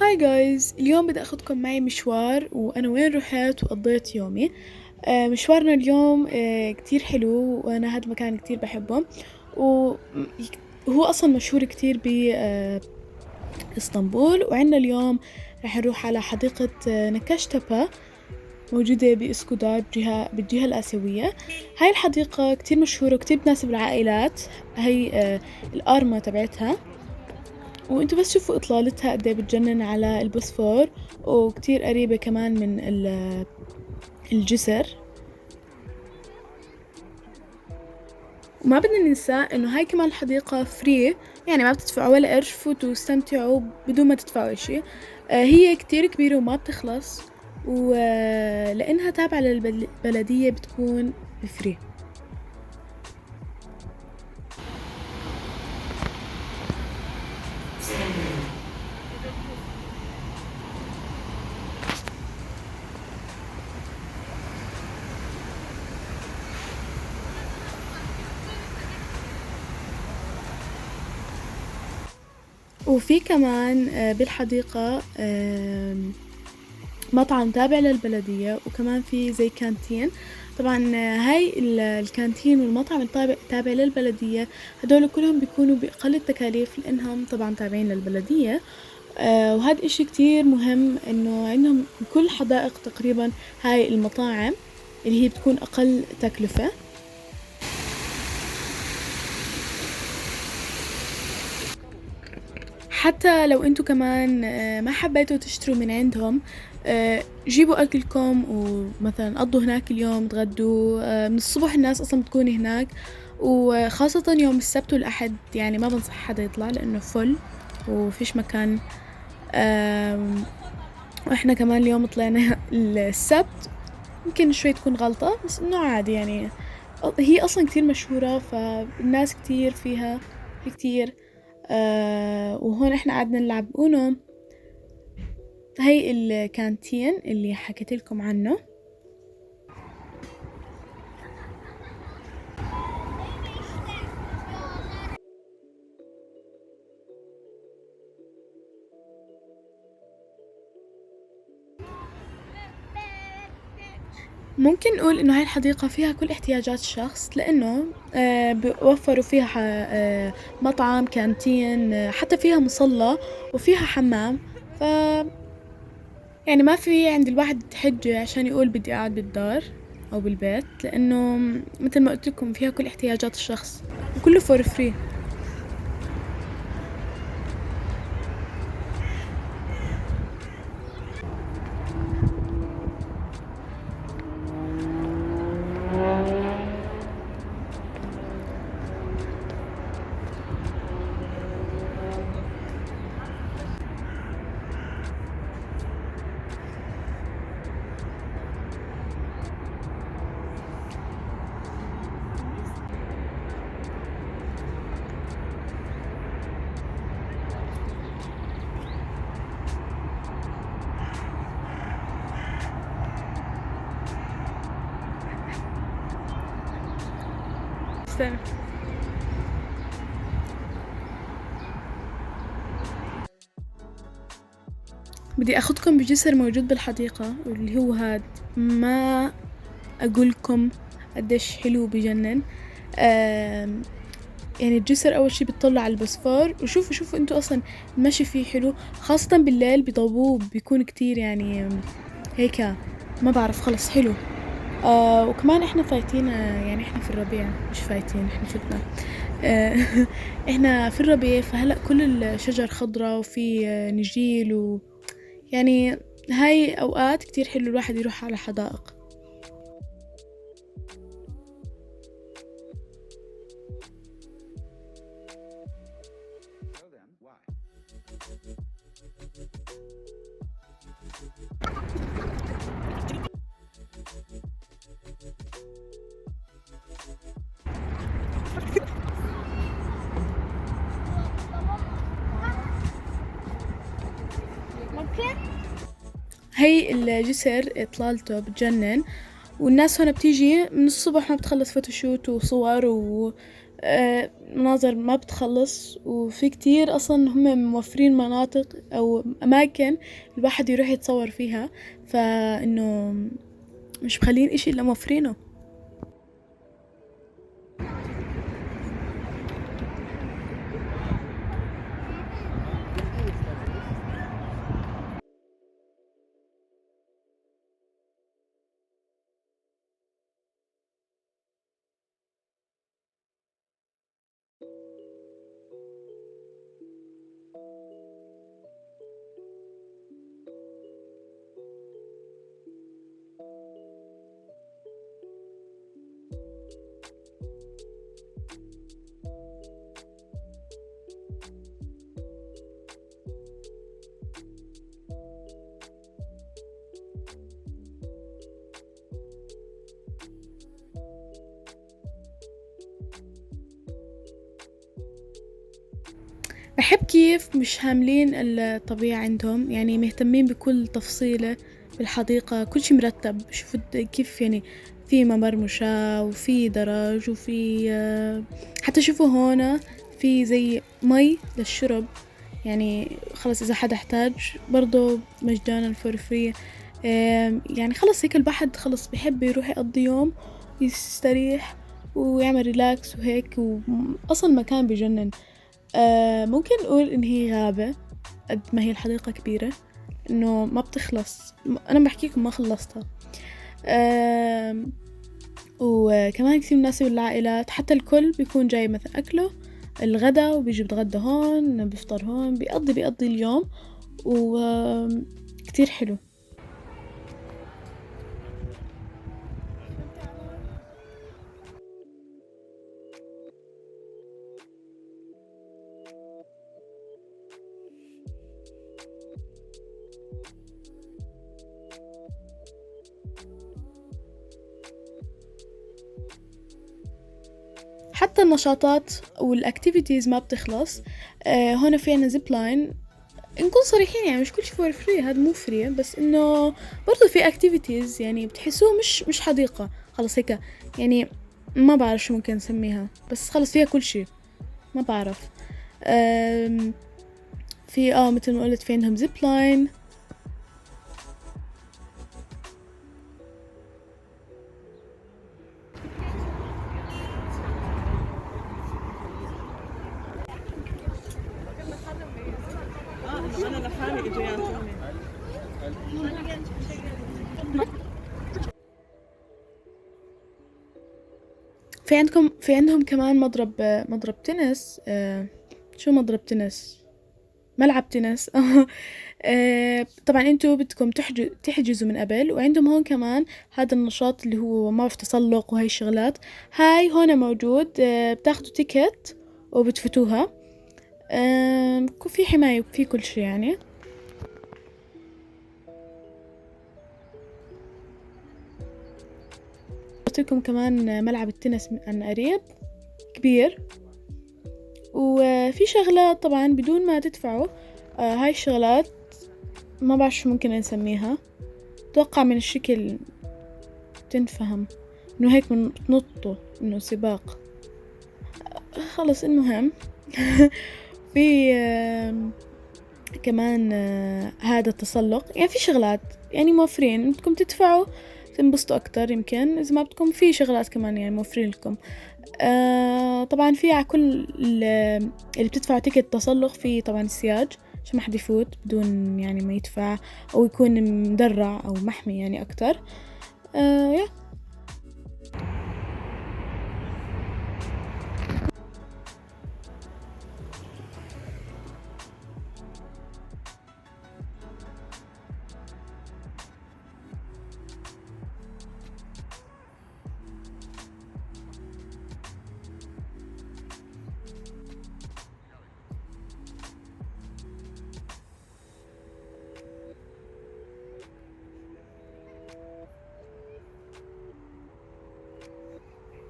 هاي جايز، اليوم بدي اخدكم معي مشوار وانا وين رحت وقضيت يومي. مشوارنا اليوم كتير حلو وانا هذا المكان كتير بحبه. وهو اصلا مشهور كتير باسطنبول. وعنا اليوم رح نروح على حديقة نكشتبة، موجودة بإسكودار بالجهة الآسيوية. هاي الحديقة كتير مشهورة وكتير بتناسب العائلات. هي الأرما تبعتها، وانتوا بس شوفوا اطلالتها قد ايه بتجنن على البوسفور، وكتير قريبة كمان من الجسر. وما بدنا ننسى انه هاي كمان الحديقة فري، يعني ما بتدفعوا ولا قرش، فوتوا واستمتعوا بدون ما تدفعوا اشي. هي كتير كبيرة وما بتخلص، ولأنها تابعة للبلدية بتكون بفري. وفي كمان بالحديقة مطعم تابع للبلدية، وكمان في زي كانتين. طبعا هاي الكانتين والمطعم التابع للبلدية، هدول كلهم بيكونوا بأقل التكاليف لأنهم طبعا تابعين للبلدية. وهذا إشي كتير مهم إنه عندهم بكل حدائق تقريبا هاي المطاعم اللي هي بتكون أقل تكلفة. حتى لو انتوا كمان ما حبيتوا تشتروا من عندهم، جيبوا اكلكم ومثلا قضوا هناك اليوم، تغدوا. من الصبح الناس اصلا بتكون هناك، وخاصة يوم السبت والاحد يعني ما بنصح حدا يطلع لانه فل وفيش مكان. واحنا كمان اليوم طلعنا السبت، يمكن شوي تكون غلطة بس انه عادي يعني. هي اصلا كتير مشهورة فالناس كتير فيها، في كتير. وهون احنا قعدنا نلعب اونو. هي الكانتين اللي حكيت لكم عنه. ممكن نقول انه هاي الحديقة فيها كل احتياجات الشخص، لانه بوفروا فيها مطعم، كانتين، حتى فيها مصلى وفيها حمام. ف يعني ما في عند الواحد حجة عشان يقول بدي اقعد بالدار او بالبيت، لانه مثل ما قلت لكم فيها كل احتياجات الشخص وكله فور فري. استنى، بدي اخدكم بجسر موجود بالحديقة واللي هو هاد. ما اقولكم قديش حلو بجنن. يعني الجسر اول شي بتطلع على البوسفور، وشوفوا انتوا اصلا المشي فيه حلو، خاصة بالليل بيضووه بيكون كتير يعني هيك. ما بعرف، خلص حلو. وكمان احنا فايتين، يعني احنا في الربيع، مش فايتين، احنا فتنا. آه احنا في الربيع، فهلأ كل الشجر خضرة وفي نجيل، يعني هاي اوقات كتير حلو الواحد يروح على حدائق. هي الجسر اطلالته بتجنن، والناس هنا بتيجي من الصبح ما بتخلص فوتوشوت وصور مناظر ما بتخلص، وفي كتير أصلا هم موفرين مناطق أو أماكن الواحد يروح يتصور فيها، فإنه مش مخلين إشي إلا موفرينه. بحب كيف مش هاملين الطبيعة عندهم، يعني مهتمين بكل تفصيلة بالحديقة، كل شي مرتب. شوفوا كيف يعني في ممر مشاة وفي درج وفي حتى شوفوا هنا في زي مي للشرب، يعني خلص إذا حدا احتاج برضو مجانا فور فري. يعني خلص هيك الواحد خلص بيحب يروح يقضي يوم يستريح ويعمل ريلاكس وهيك، وأصلا مكان بجنن. ممكن نقول إن هي غابة قد ما هي الحديقة كبيرة، إنه ما بتخلص. أنا بحكيكم ما خلصتها. وكمان كثير مناسب للعائلات، حتى الكل بيكون جاي مثلا أكله الغدا وبيجي بتغدى هون، بيفطر هون، بيقضي اليوم، وكتير حلو. حتى النشاطات والاكتيفيتيز ما بتخلص. هون في عنا زيب لاين. نكون صريحين يعني مش كل شي فور فري، هاد مو فري، بس انه برضو في اكتيفيتيز يعني بتحسوه مش حديقة خلص هيك يعني. ما بعرف شو ممكن نسميها، بس خلص فيها كل شي. ما بعرف. في مثل ما قلت في عندهم زيب لاين. انا لحالي اجوا يعطوني. في عندهم كمان مضرب تنس. شو مضرب تنس؟ ملعب تنس. طبعا انتوا بدكم تحجزوا من قبل، وعندهم هون كمان هذا النشاط اللي هو ما في تسلق وهي الشغلات. هاي هون موجود. بتاخدوا تيكت وبتفتوها. في حماية وفي كل شي يعني. قلت لكم كمان ملعب التنس عن قريب كبير، وفي شغلات طبعا بدون ما تدفعوا. هاي الشغلات ما بعرف شو ممكن نسميها، اتوقع من الشكل تنفهم انه هيك من بتنطوا انه سباق. خلص المهم. في كمان هذا التسلق، يعني في شغلات يعني موفرين، بدكم تدفعوا تنبسطوا اكتر. يمكن اذا ما بدكم في شغلات كمان يعني موفرين لكم. طبعا في على كل اللي بتدفعوا تيكت تسلق في طبعا سياج عشان ما حد يفوت بدون يعني ما يدفع، او يكون مدرع او محمي يعني اكتر. يا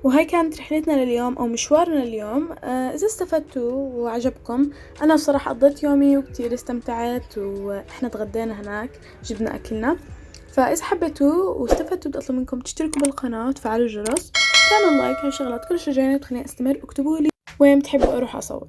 وهاي كانت رحلتنا لليوم أو مشوارنا اليوم. إذا استفدتوا وعجبكم، أنا بصراحة قضيت يومي وكتير استمتعت، وإحنا تغدينا هناك، جبنا أكلنا. فإذا حبيتوا واستفدتوا بدي أطلب منكم تشتركوا بالقناة وتفعلوا الجرس، تعمل لايك، هاي الشغلات كل شي جاية تخليني استمر. اكتبوا لي وين بتحبوا اروح اصور.